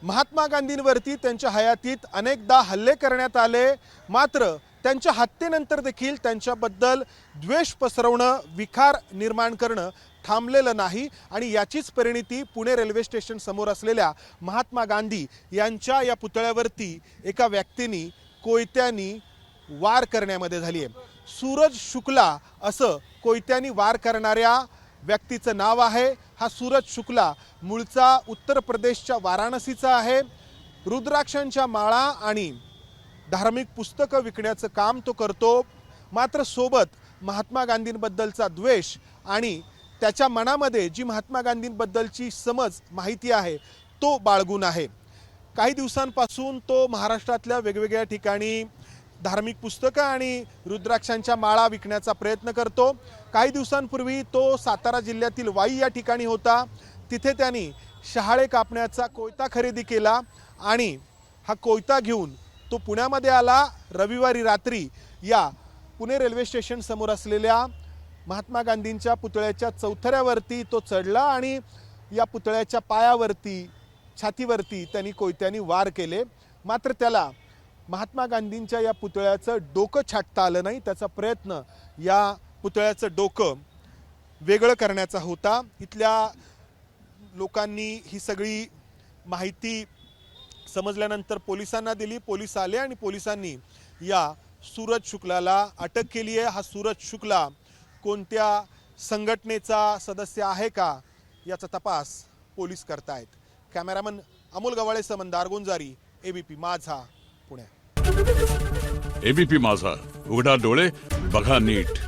महात्मा गांधींवरती त्यांच्या हयातीत अनेकदा हल्ले करण्यात आले, मात्र त्यांच्या हत्येनंतर देखील त्यांच्याबद्दल द्वेष पसरवणं, विकार निर्माण करणं थांबलेलं नाही आणि याचीच परिणिती पुणे रेल्वे स्टेशन समोर असलेल्या महात्मा गांधी यांच्या या पुतळ्यावरती एका व्यक्तीने कोयत्यानी वार करण्यामध्ये झाली आहे। सूरज शुक्ला असं कोयत्यानी वार करणाऱ्या व्यक्तीचं नाव आहे। हा सूरज शुक्ला मूळचा उत्तर प्रदेशच्या वाराणसीचा आहे। रुद्राक्षांच्या माळा आणि धार्मिक पुस्तकं विकण्याचं काम तो करतो, मात्र सोबत महात्मा गांधींबद्दलचा द्वेष आणि त्याच्या मनामध्ये जी महात्मा गांधींबद्दलची समज माहिती आहे तो बाळगून आहे। काही दिवसांपासून तो महाराष्ट्रातल्या वेगवेगळ्या ठिकाणी धार्मिक पुस्तकं आणि रुद्राक्षांच्या माळा विकण्याचा प्रयत्न करतो। काही दिवसांपूर्वी तो सातारा जिल्ह्यातील वाई या ठिकाणी होता। तिथे त्यांनी शहाळे कापण्याचा कोयता खरेदी केला आणि हा कोयता घेऊन तो पुण्यामध्ये आला। रविवारी रात्री या पुणे रेल्वे स्टेशन समोर असलेल्या महात्मा गांधींच्या पुतळ्याच्या चौथऱ्यावरती तो चढला आणि या पुतळ्याच्या पायावरती, छातीवरती त्यांनी कोयत्यानी वार केले, मात्र त्याला महात्मा गांधींच्या या पुतळ्याचं डोकं छाटता आलं नाही। त्याचा प्रयत्न या पुतळ्याचं डोकं वेगळं करण्याचा होता। इथल्या लोकांनी ही सगळी माहिती समजल्यानंतर पोलिसांना दिली। पोलीस आले आणि पोलिसांनी या सूरज शुक्लाला अटक केली आहे। हा सूरज शुक्ला कोणत्या संघटनेचा सदस्य आहे का याचा तपास पोलीस करतायत। कॅमेरामन अमोल गवाळेसह मंदार गुंजारी, एबीपी माझा, पुणे। एबीपी माझा, उघडा डोळे बघा नीट।